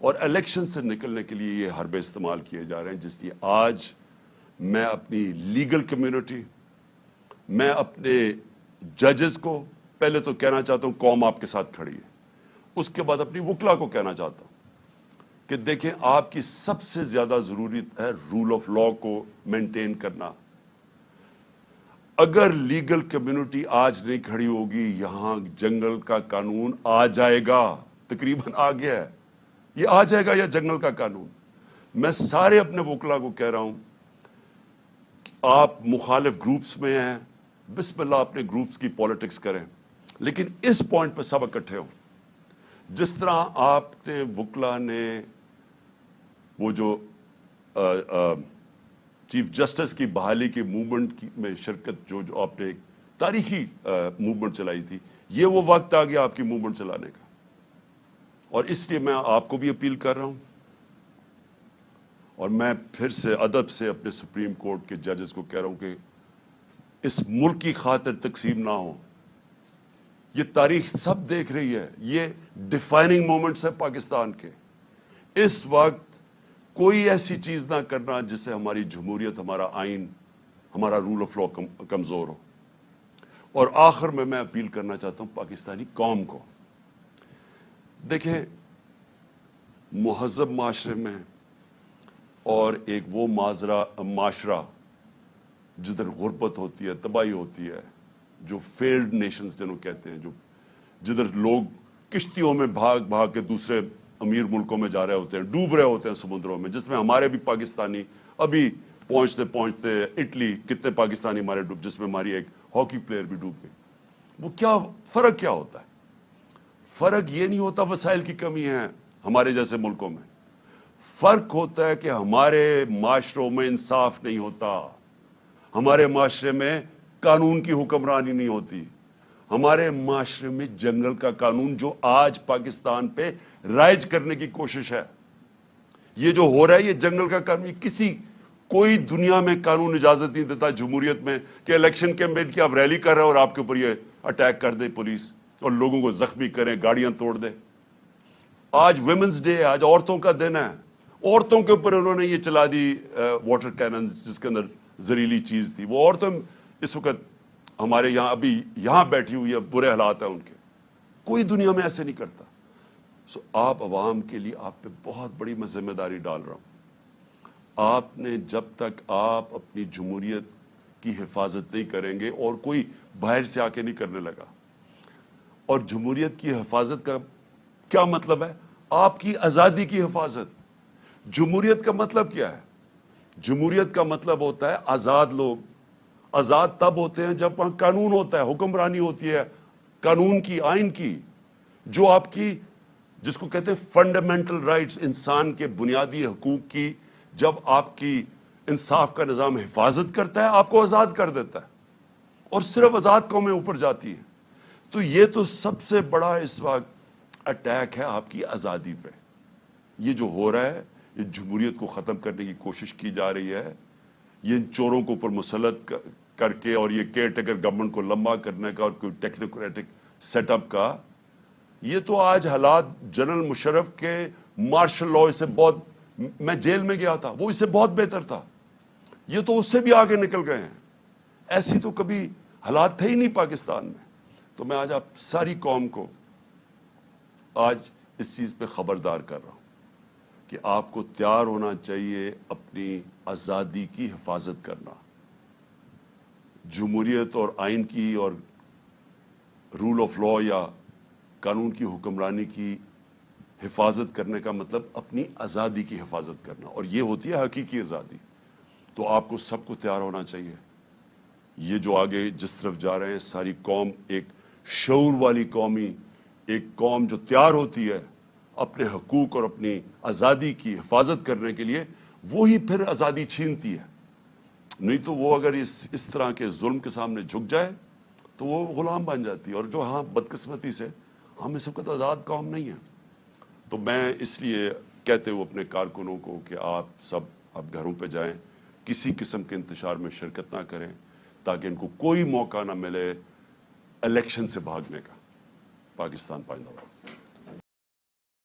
اور الیکشن سے نکلنے کے لیے یہ حربے استعمال کیے جا رہے ہیں، جس لیے آج میں اپنی لیگل کمیونٹی، میں اپنے ججز کو پہلے تو کہنا چاہتا ہوں قوم آپ کے ساتھ کھڑی ہے، اس کے بعد اپنی وکلا کو کہنا چاہتا ہوں کہ دیکھیں آپ کی سب سے زیادہ ضرورت ہے رول آف لا کو مینٹین کرنا۔ اگر لیگل کمیونٹی آج نہیں کھڑی ہوگی، یہاں جنگل کا قانون آ جائے گا، تقریباً آ گیا ہے، یہ آ جائے گا یا جنگل کا قانون۔ میں سارے اپنے وکلا کو کہہ رہا ہوں کہ آپ مخالف گروپس میں ہیں، بسم اللہ اپنے گروپس کی پالیٹکس کریں، لیکن اس پوائنٹ پہ سب اکٹھے ہوں۔ جس طرح آپ نے وکلا نے وہ جو چیف جسٹس کی بحالی کی موومنٹ میں شرکت جو آپ نے ایک تاریخی موومنٹ چلائی تھی، یہ وہ وقت آ گیا آپ کی موومنٹ چلانے کا، اور اس لیے میں آپ کو بھی اپیل کر رہا ہوں، اور میں پھر سے ادب سے اپنے سپریم کورٹ کے ججز کو کہہ رہا ہوں کہ اس ملک کی خاطر تقسیم نہ ہو۔ یہ تاریخ سب دیکھ رہی ہے، یہ ڈیفائننگ مومنٹس ہے پاکستان کے۔ اس وقت کوئی ایسی چیز نہ کرنا جس سے ہماری جمہوریت، ہمارا آئین، ہمارا رول آف لا کمزور ہو۔ اور آخر میں اپیل کرنا چاہتا ہوں پاکستانی قوم کو، دیکھیں مہذب معاشرے میں اور ایک وہ معاشرہ جدھر غربت ہوتی ہے، تباہی ہوتی ہے، جو فیلڈ نیشنز جنہوں کہتے ہیں، جدھر لوگ کشتیوں میں بھاگ بھاگ کے دوسرے امیر ملکوں میں جا رہے ہوتے ہیں، ڈوب رہے ہوتے ہیں سمندروں میں، جس میں ہمارے بھی پاکستانی ابھی پہنچتے پہنچتے اٹلی کتنے پاکستانی ہمارے ڈوب، جس میں ہماری ایک ہاکی پلیئر بھی ڈوب گئی۔ وہ کیا فرق کیا ہوتا ہے؟ فرق یہ نہیں ہوتا وسائل کی کمی ہے ہمارے جیسے ملکوں میں، فرق ہوتا ہے کہ ہمارے معاشروں میں انصاف نہیں ہوتا، ہمارے معاشرے میں قانون کی حکمرانی نہیں ہوتی، ہمارے معاشرے میں جنگل کا قانون جو آج پاکستان پہ رائج کرنے کی کوشش ہے، یہ جو ہو رہا ہے یہ جنگل کا قانون، کوئی دنیا میں قانون اجازت نہیں دیتا جمہوریت میں کہ الیکشن کیمپین کی آپ ریلی کر رہے ہیں اور آپ کے اوپر یہ اٹیک کر دے پولیس اور لوگوں کو زخمی کریں، گاڑیاں توڑ دے۔ آج ویمنز ڈے ہے، آج عورتوں کا دن ہے، عورتوں کے اوپر انہوں نے یہ چلا دی واٹر کینن جس کے اندر زہریلی چیز تھی، وہ عورتیں اس وقت ہمارے یہاں ابھی یہاں بیٹھی ہوئی ہے، برے حالات ہیں ان کے، کوئی دنیا میں ایسے نہیں کرتا۔ سو آپ عوام کے لیے آپ پہ بہت بڑی میں ذمہ داری ڈال رہا ہوں۔ آپ نے جب تک آپ اپنی جمہوریت کی حفاظت نہیں کریں گے، اور کوئی باہر سے آ کے نہیں کرنے لگا، اور جمہوریت کی حفاظت کا کیا مطلب ہے؟ آپ کی آزادی کی حفاظت۔ جمہوریت کا مطلب کیا ہے؟ جمہوریت کا مطلب ہوتا ہے آزاد لوگ۔ آزاد تب ہوتے ہیں جب وہاں قانون ہوتا ہے، حکمرانی ہوتی ہے قانون کی، آئین کی، جو آپ کی جس کو کہتے ہیں فنڈامنٹل رائٹس، انسان کے بنیادی حقوق کی، جب آپ کی انصاف کا نظام حفاظت کرتا ہے، آپ کو آزاد کر دیتا ہے، اور صرف آزاد قومیں اوپر جاتی ہیں۔ تو یہ تو سب سے بڑا اس وقت اٹیک ہے آپ کی آزادی پہ۔ یہ جو ہو رہا ہے، یہ جمہوریت کو ختم کرنے کی کوشش کی جا رہی ہے، یہ ان چوروں کو اوپر مسلط کر کے، اور یہ کیئر ٹیکر گورنمنٹ کو لمبا کرنے کا اور کوئی ٹیکنوکریٹک سیٹ اپ کا، یہ تو آج حالات جنرل مشرف کے مارشل لا سے بہت، میں جیل میں گیا تھا، وہ اس سے بہت بہتر تھا، یہ تو اس سے بھی آگے نکل گئے ہیں۔ ایسی تو کبھی حالات تھے ہی نہیں پاکستان میں۔ تو میں آج آپ ساری قوم کو آج اس چیز پہ خبردار کر رہا ہوں کہ آپ کو تیار ہونا چاہیے اپنی آزادی کی حفاظت کرنا۔ جمہوریت اور آئین کی اور رول آف لا یا قانون کی حکمرانی کی حفاظت کرنے کا مطلب اپنی آزادی کی حفاظت کرنا، اور یہ ہوتی ہے حقیقی آزادی۔ تو آپ کو سب کو تیار ہونا چاہیے۔ یہ جو آگے جس طرف جا رہے ہیں، ساری قوم ایک شعور والی ایک قوم جو تیار ہوتی ہے اپنے حقوق اور اپنی آزادی کی حفاظت کرنے کے لیے، وہی پھر آزادی چھینتی ہے۔ نہیں تو وہ اگر اس طرح کے ظلم کے سامنے جھک جائے تو وہ غلام بن جاتی ہے، اور جو ہاں بدقسمتی سے ہم اس وقت آزاد قوم نہیں ہیں۔ تو میں اس لیے کہتے ہوئے اپنے کارکنوں کو کہ آپ سب اب گھروں پہ جائیں، کسی قسم کے انتشار میں شرکت نہ کریں، تاکہ ان کو کوئی موقع نہ ملے الیکشن سے بھاگنے کا۔ پاکستان پائندہ باد۔